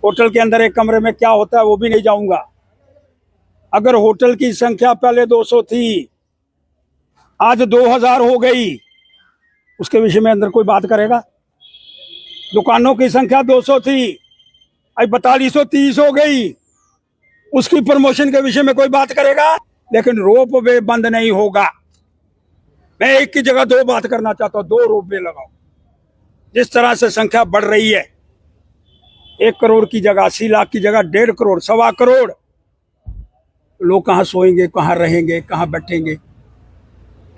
Hotel के अंदर एक कमरे में क्या होता है वो भी नहीं जाऊंगा। अगर होटल की संख्या पहले 200 थी, आज 2000 हो गई, उसके विषय में अंदर कोई बात करेगा? दुकानों की संख्या 200 थी, आज 4230 हो गई, उसकी प्रमोशन के विषय में कोई बात करेगा? लेकिन रोप वे बंद नहीं होगा। मैं एक की जगह दो बात करना चाहता हूं, 2 रोप वे लगाओ। जिस तरह से संख्या बढ़ रही है, 1 करोड़ की जगह 80 लाख की जगह 1.5 करोड़ 1.25 करोड़, लोग कहाँ सोएंगे, कहाँ रहेंगे, कहाँ बैठेंगे?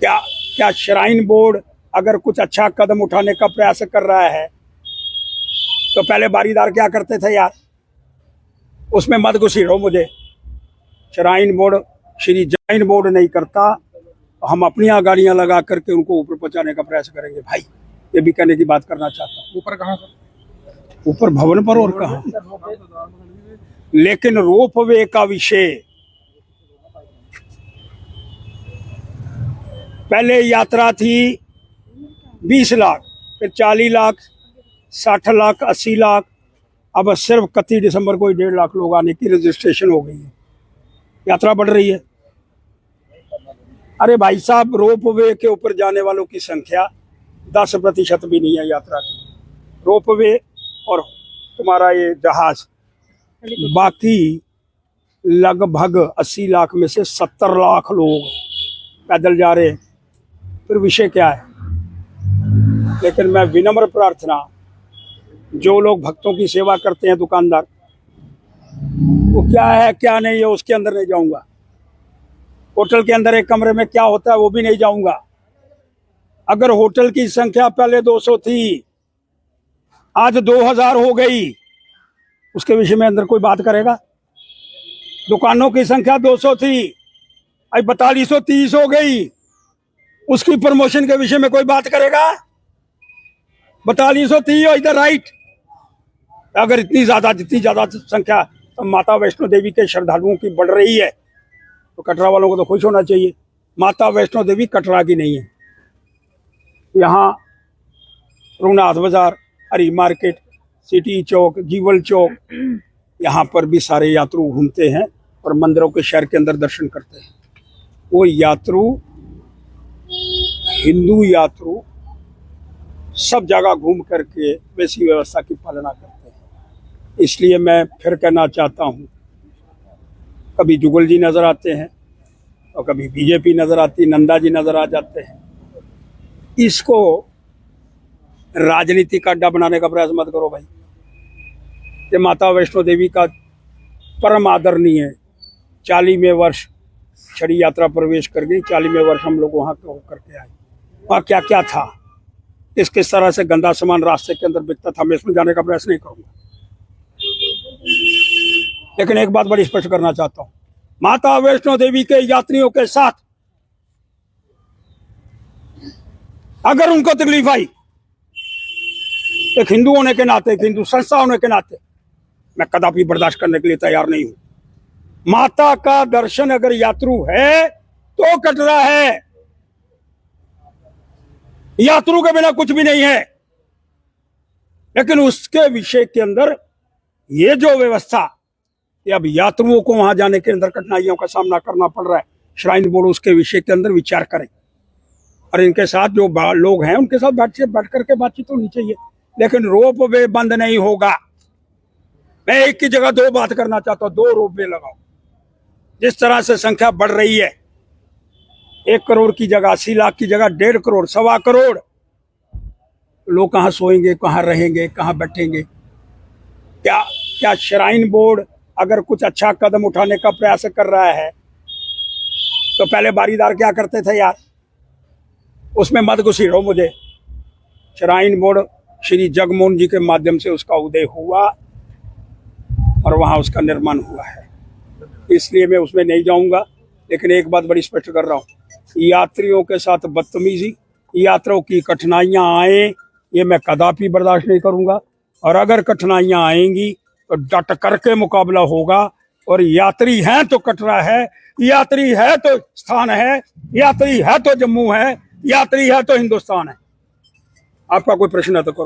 क्या श्राइन बोर्ड अगर कुछ अच्छा कदम उठाने का प्रयास कर रहा है तो पहले बारीदार क्या करते थे यार? उसमें मत घुसीड़ो मुझे। Shrine board Shri Jain board नहीं करता तो हम अपनी गाड़ियां लगा करके उनको ऊपर पहुंचाने का प्रयास करेंगे भाई। ये भी कहने की बात करना चाहता हूँ। ऊपर कहाँ? ऊपर भवन पर और कहाँ। लेकिन रोप वे का विषय, पहले यात्रा थी 20 लाख, फिर 40 लाख, 60 लाख, 80 लाख, अब सिर्फ 31 दिसंबर को 1.5 लाख लोग आने की रजिस्ट्रेशन हो गई है। यात्रा बढ़ रही है। अरे भाई साहब, रोप वे के ऊपर जाने वालों की संख्या 10% भी नहीं है यात्रा की। रोप वे और तुम्हारा ये जहाज, बाकी लगभग 80 लाख में से 70 लाख लोग पैदल जा रहे हैं। फिर विषय क्या है? लेकिन मैं विनम्र प्रार्थना, जो लोग भक्तों की सेवा करते हैं, दुकानदार, वो क्या है क्या नहीं है उसके अंदर नहीं जाऊंगा। होटल के अंदर एक कमरे में क्या होता है वो भी नहीं जाऊंगा। अगर होटल की संख्या पहले 200 थी, आज 2000 हो गई, उसके विषय में अंदर कोई बात करेगा? दुकानों की संख्या 200 थी, आज 4230 हो गई, उसकी प्रमोशन के विषय में कोई बात करेगा? 4230 हो इधर राइट। अगर जितनी ज्यादा संख्या तो माता वैष्णो देवी के श्रद्धालुओं की बढ़ रही है तो कटरा वालों को तो खुश होना चाहिए। माता वैष्णो देवी कटरा की नहीं है। यहाँ रघुनाथ बाजार, हरी मार्केट, सिटी चौक, जीवल चौक, यहाँ पर भी सारे यात्रु घूमते हैं और मंदिरों के शहर के अंदर दर्शन करते हैं। वो यात्रु, हिंदू यात्रु सब जगह घूम करके वैसी व्यवस्था की पालना करते हैं। इसलिए मैं फिर कहना चाहता हूँ, कभी जुगल जी नजर आते हैं और कभी बीजेपी नजर आती, नंदा जी नजर आ जाते हैं। इसको राजनीति का अड्डा बनाने का प्रयास मत करो भाई। ये माता वैष्णो देवी का परम आदरणीय 40वें वर्ष छड़ी यात्रा प्रवेश कर गई। 40वें वर्ष हम लोग वहाँ करके आए। वहाँ क्या क्या था, किस तरह से गंदा सामान रास्ते के अंदर बिकता था, मैं इसमें जाने का प्रयास नहीं करूंगा। लेकिन एक बात बड़ी स्पष्ट करना चाहता हूं, माता वैष्णो देवी के यात्रियों के साथ अगर उनको तकलीफ आई, एक हिंदू होने के नाते, एक हिंदू संस्था होने के नाते, मैं कदापि बर्दाश्त करने के लिए तैयार नहीं हूं। माता का दर्शन अगर यात्रु है तो कटरा है, यात्रु के बिना कुछ भी नहीं है। लेकिन उसके विषय के अंदर ये जो व्यवस्था, ये अब यात्रुओं को वहां जाने के अंदर कठिनाइयों का सामना करना पड़ रहा है, श्राइन बोर्ड उसके विषय के अंदर विचार करें और इनके साथ जो लोग हैं उनके साथ बैठ करके बातचीत होनी चाहिए। लेकिन रोप वे बंद नहीं होगा। मैं एक की जगह दो बात करना चाहता हूं, 2 रोप वे लगाओ। जिस तरह से संख्या बढ़ रही है, 1 करोड़ की जगह 80 लाख की जगह 1.5 करोड़ 1.25 करोड़, लोग कहाँ सोएंगे, कहाँ रहेंगे, कहाँ बैठेंगे? क्या श्राइन बोर्ड अगर कुछ अच्छा कदम उठाने का प्रयास कर रहा है तो पहले बारीदार क्या करते थे यार? उसमें मत घुसीड़ो मुझे। श्राइन बोर्ड श्री जगमोहन जी के माध्यम से उसका उदय हुआ और वहां उसका निर्माण हुआ है, इसलिए मैं उसमें नहीं जाऊंगा। लेकिन एक बात बड़ी स्पष्ट कर रहा हूँ, यात्रियों के साथ बदतमीजी, यात्रियों की कठिनाइयां आए, ये मैं कदापि बर्दाश्त नहीं करूंगा। और अगर कठिनाइयां आएंगी तो डट करके मुकाबला होगा। और यात्री हैं तो कटरा है, यात्री है तो स्थान है, यात्री है तो जम्मू है, यात्री है तो हिंदुस्तान है। आपका कोई प्रश्न है तो करो।